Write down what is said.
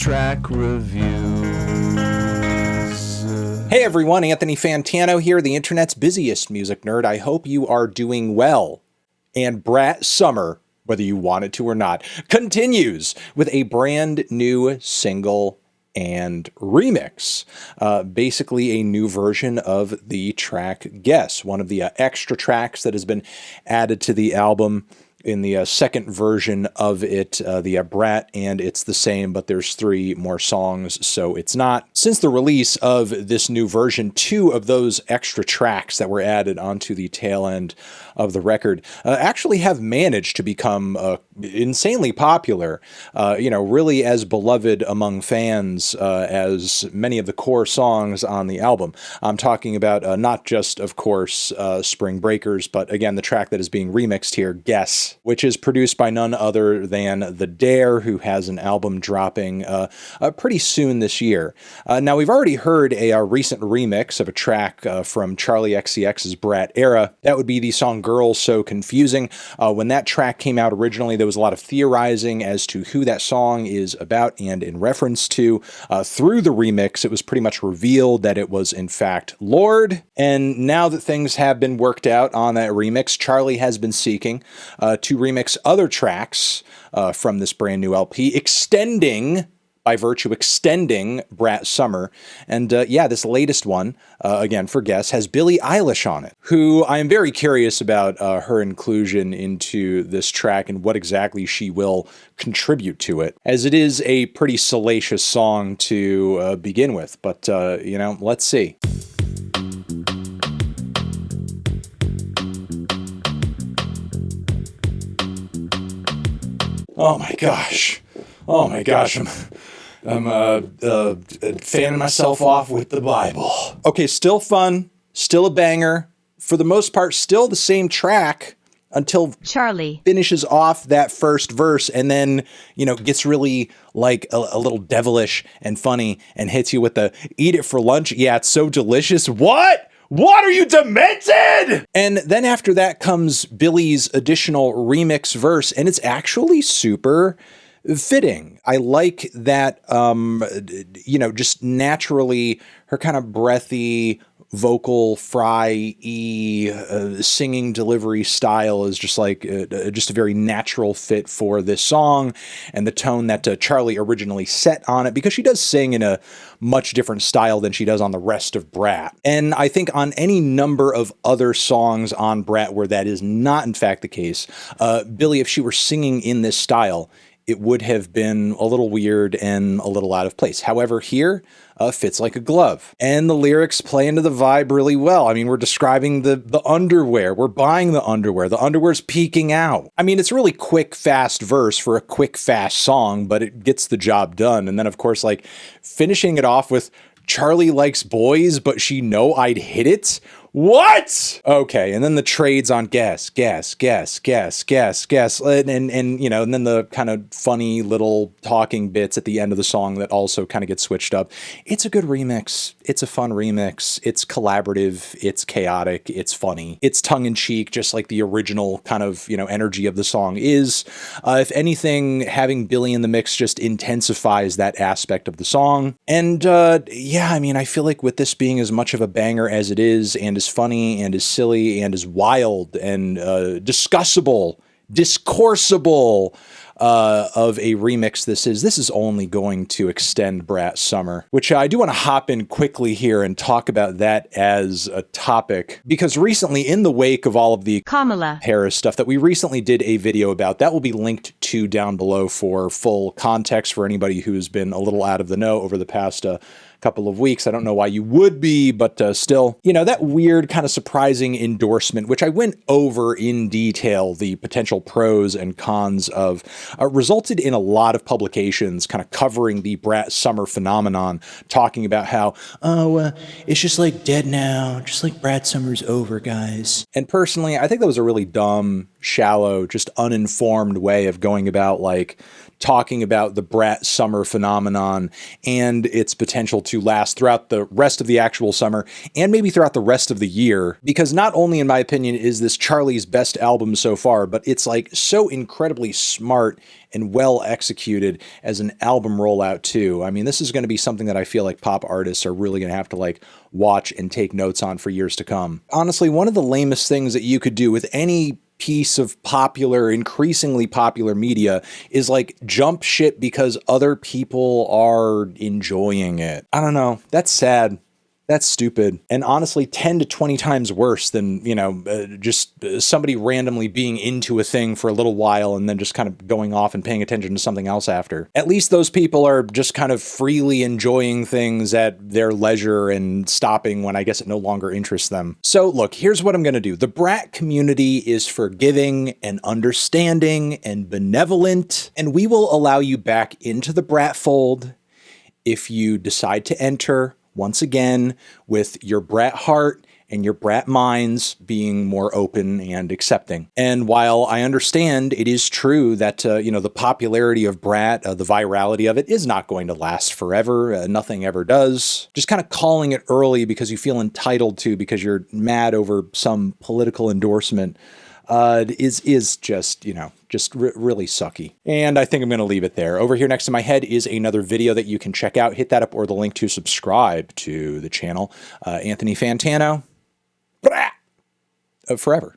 track reviews. Hey everyone, Anthony Fantano here, the internet's busiest music nerd. I hope you are doing well. And Brat Summer, whether you want it to or not, continues with a brand new single and remix. Basically a new version of the track Guess, one of the extra tracks that has been added to the album in the second version of it, the Brat, and it's the same, but there's 3 more songs, so it's not. Since the release of this new version, 2 of those extra tracks that were added onto the tail end of the record actually have managed to become insanely popular, really as beloved among fans as many of the core songs on the album. I'm talking about not just, of course, Spring Breakers, but again, the track that is being remixed here, Guess, which is produced by none other than The Dare, who has an album dropping pretty soon this year. Now, we've already heard a recent remix of a track from Charlie XCX's Brat era. That would be the song Girls So Confusing. When that track came out originally, there was a lot of theorizing as to who that song is about and in reference to. Through the remix, it was pretty much revealed that it was, in fact, Lorde. And now that things have been worked out on that remix, Charlie has been seeking to remix other tracks from this brand new LP, extending Brat Summer. And this latest one, again for Guess, has Billie Eilish on it, who I am very curious about her inclusion into this track and what exactly she will contribute to it, as it is a pretty salacious song to begin with. But, let's see. Oh my gosh, I'm fanning myself off with the Bible. Okay, still fun, still a banger. For the most part, still the same track until Charlie finishes off that first verse and then, gets really like a little devilish and funny and hits you with the eat it for lunch. Yeah, it's so delicious. What? What are you, demented? And then after that comes Billie's additional remix verse, and it's actually super fitting. I like that, just naturally her kind of breathy, vocal fry-y singing delivery style is just like just a very natural fit for this song and the tone that Charlie originally set on it, because she does sing in a much different style than she does on the rest of Brat. And I think on any number of other songs on Brat where that is not in fact the case, Billie, if she were singing in this style, it would have been a little weird and a little out of place. However, here, fits like a glove. And the lyrics play into the vibe really well. I mean, we're describing the underwear. We're buying the underwear. The underwear's peeking out. I mean, it's a really quick, fast verse for a quick, fast song, but it gets the job done. And then, of course, finishing it off with Charlie likes boys, but she know I'd hit it? What? Okay, and then the trades on guess, and then the kind of funny little talking bits at the end of the song that also kind of get switched up. It's a good remix. It's a fun remix. It's collaborative. It's chaotic. It's funny. It's tongue-in-cheek, just like the original kind of, energy of the song is. If anything, having Billie in the mix just intensifies that aspect of the song. And I feel like with this being as much of a banger as it is, and as funny and as silly and as wild and discussable of a remix this is only going to extend Brat Summer, which I do want to hop in quickly here and talk about that as a topic, because recently, in the wake of all of the Kamala Harris stuff that we recently did a video about, that will be linked to down below for full context for anybody who's been a little out of the know over the past couple of weeks. I don't know why you would be, but still, that weird kind of surprising endorsement, which I went over in detail, the potential pros and cons of, resulted in a lot of publications kind of covering the Brat Summer phenomenon, talking about how, it's just dead now, just like Brat Summer's over, guys. And personally, I think that was a really dumb shallow, just uninformed way of going about like talking about the Brat summer phenomenon and its potential to last throughout the rest of the actual summer and maybe throughout the rest of the year. Because not only, in my opinion, is this Charlie's best album so far, but it's like so incredibly smart and well executed as an album rollout too. I mean, this is going to be something that I feel like pop artists are really going to have to like watch and take notes on for years to come. Honestly, one of the lamest things that you could do with any piece of popular, increasingly popular media is like jump ship because other people are enjoying it. I don't know. That's sad. That's stupid. And honestly, 10 to 20 times worse than, you know, just somebody randomly being into a thing for a little while and then just kind of going off and paying attention to something else after. At least those people are just kind of freely enjoying things at their leisure and stopping when I guess it no longer interests them. So look, here's what I'm going to do. The Brat community is forgiving and understanding and benevolent, and we will allow you back into the Brat fold if you decide to enter once again, with your Brat heart and your Brat minds being more open and accepting. And while I understand it is true that, you know, the popularity of Brat, the virality of it is not going to last forever. Nothing ever does. Just kind of calling it early because you feel entitled to because you're mad over some political endorsement is just, you know, just really sucky. And I think I'm going to leave it there. Over here next to my head is another video that you can check out. Hit that up or the link to subscribe to the channel. Anthony Fantano, forever.